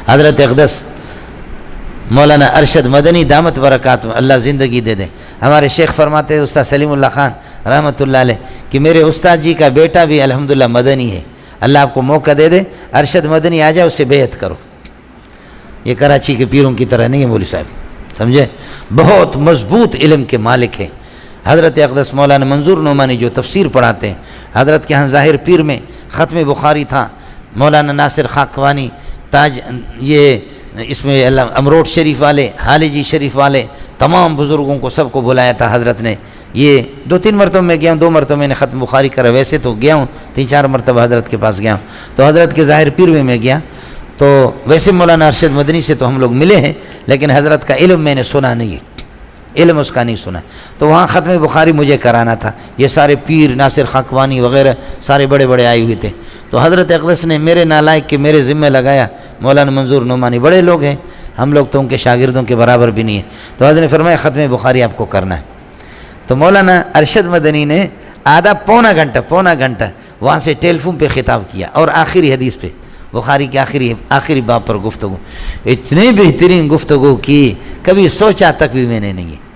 حضرت اقدس مولانا ارشد مدنی دامت برکات اللہ زندگی دے دیں، ہمارے شیخ فرماتے ہیں استاد سلیم اللہ خان رحمۃ اللہ علیہ کہ میرے استاد جی کا بیٹا بھی الحمدللہ مدنی ہے، اللہ آپ کو موقع دے دے، ارشد مدنی آ جائے اسے بیعت کرو۔ یہ کراچی کے پیروں کی طرح نہیں ہے مولوی صاحب، سمجھے، بہت مضبوط علم کے مالک ہیں۔ حضرت اقدس مولانا منظور نعمانی جو تفسیر پڑھاتے ہیں، حضرت کے ہاں ظاہر پیر میں ختم بخاری تھا، مولانا ناصر خاکوانی تاج، یہ اس میں امروٹ شریف والے، حالجی شریف والے، تمام بزرگوں کو سب کو بلایا تھا حضرت نے۔ یہ 2-3 مرتبہ میں گیا ہوں، 2 مرتبہ میں نے ختم بخاری کرا، ویسے تو گیا ہوں 3-4 مرتبہ حضرت کے پاس گیا ہوں، تو حضرت کے ظاہر پیر میں گیا، تو ویسے مولانا ارشد مدنی سے تو ہم لوگ ملے ہیں، لیکن حضرت کا علم میں نے سنا نہیں ہے، علم اس کا نہیں سنا، تو وہاں ختم بخاری مجھے کرانا تھا۔ یہ سارے پیر ناصر خاکوانی وغیرہ سارے بڑے بڑے آئے ہوئے تھے، تو حضرت اقدس نے میرے نالائق کے میرے ذمہ لگایا، مولانا منظور نعمانی بڑے لوگ ہیں، ہم لوگ تو ان کے شاگردوں کے برابر بھی نہیں ہیں، تو حضرت نے فرمایا ختم بخاری آپ کو کرنا ہے۔ تو مولانا ارشد مدنی نے پونا گھنٹہ وہاں سے ٹیلی فون پہ خطاب کیا، اور آخری حدیث پہ، بخاری کے آخری باب پر گفتگو، اتنی بہترین گفتگو کی کبھی سوچا تک بھی میں نے نہیں ہے،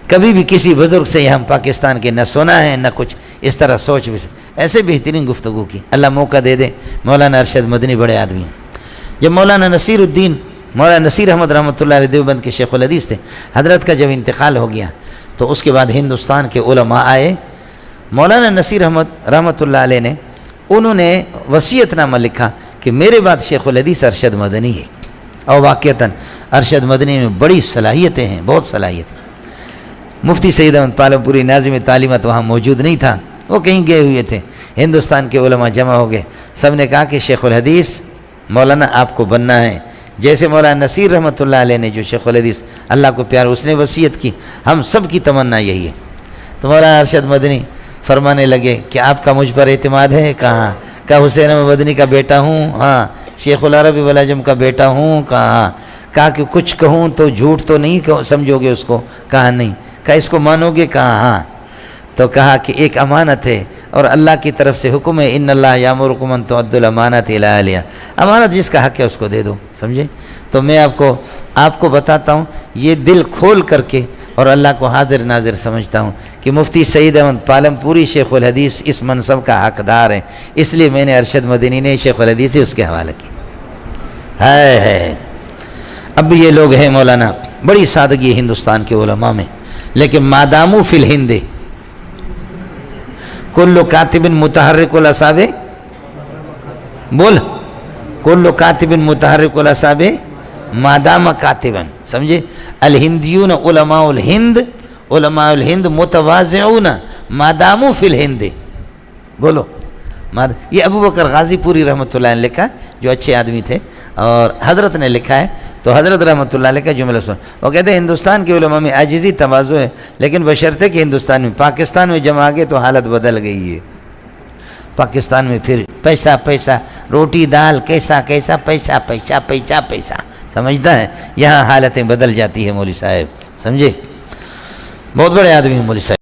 کبھی بھی کسی بزرگ سے ہم پاکستان کے نہ سنا ہے نہ کچھ اس طرح سوچ بھی، ایسے بہترین گفتگو کی، اللہ موقع دے دے۔ مولانا ارشد مدنی بڑے آدمی ہیں۔ جب مولانا نصیر الدین، مولانا نصیر احمد رحمۃ اللہ علیہ دیوبند کے شیخ الحدیث تھے، حضرت کا جب انتقال ہو گیا تو اس کے بعد ہندوستان کے علماء آئے، مولانا نصیر احمد رحمۃ اللہ علیہ نے انہوں نے وصیت نامہ لکھا کہ میرے بعد شیخ الحدیث ارشد مدنی ہے، اور واقعتاً ارشد مدنی میں بڑی صلاحیتیں ہیں، بہت صلاحیتیں۔ مفتی سید احمد پالمپوری ناظم تعلیمات وہاں موجود نہیں تھا، وہ کہیں گئے ہوئے تھے، ہندوستان کے علماء جمع ہو گئے، سب نے کہا کہ شیخ الحدیث مولانا آپ کو بننا ہے، جیسے مولانا نصیر رحمۃ اللہ علیہ نے جو شیخ الحدیث اللہ کو پیار اس نے وصیت کی، ہم سب کی تمنا یہی ہے۔ تو مولانا ارشد مدنی فرمانے لگے کہ آپ کا مجھ پر اعتماد ہے؟ کہا حسین احمد مدنی کا بیٹا ہوں، ہاں شیخ العرب والعجم کا بیٹا ہوں، کہا کہ کچھ کہوں تو جھوٹ تو نہیں سمجھو گے اس کو؟ کہا نہیں۔ کہا اس کو مانو گے؟ کہا ہاں۔ تو کہا کہ ایک امانت ہے اور اللہ کی طرف سے حکم ہے، ان اللہ یامرکم ان تؤدوا الامانات الی اہلہا، امانت جس کا حق ہے اس کو دے دو، سمجھے؟ تو میں آپ کو بتاتا ہوں، یہ دل کھول کر کے اور اللہ کو حاضر ناظر سمجھتا ہوں کہ مفتی سعید احمد پالمپوری شیخ الحدیث اس منصب کا حقدار ہے، اس لیے میں نے ارشد مدنی نے شیخ الحدیث سے اس کے حوالے کی ہے۔ اب بھی یہ لوگ ہیں مولانا، بڑی سادگی ہے ہندوستان کے علماء میں، لیکن مادامو فی الہند کل کاتب متحرک الاصاب، بول کل کاتب متحرک الاصاب مادام کاتبن، سمجھے؟ الہندیون علماء الہند متواضعون مادامو فی الہند، بولو یہ ابو بکر غازی پوری رحمۃ اللہ علیہ نے لکھا، جو اچھے آدمی تھے، اور حضرت نے لکھا ہے، تو حضرت رحمۃ اللہ علیہ کا جملہ سن، وہ کہتے ہیں ہندوستان کے علماء میں عاجزی تواضع ہے، لیکن بشرطے کہ ہندوستان میں، پاکستان میں جب آگے تو حالت بدل گئی ہے، پاکستان میں پھر پیسہ پیسہ، روٹی دال کیسا کیسا، پیسہ پیسہ پیسہ پیسہ، سمجھتا ہے؟ یہاں حالتیں بدل جاتی ہیں مولوی صاحب، سمجھے؟ بہت بڑے آدمی ہیں مولوی صاحب۔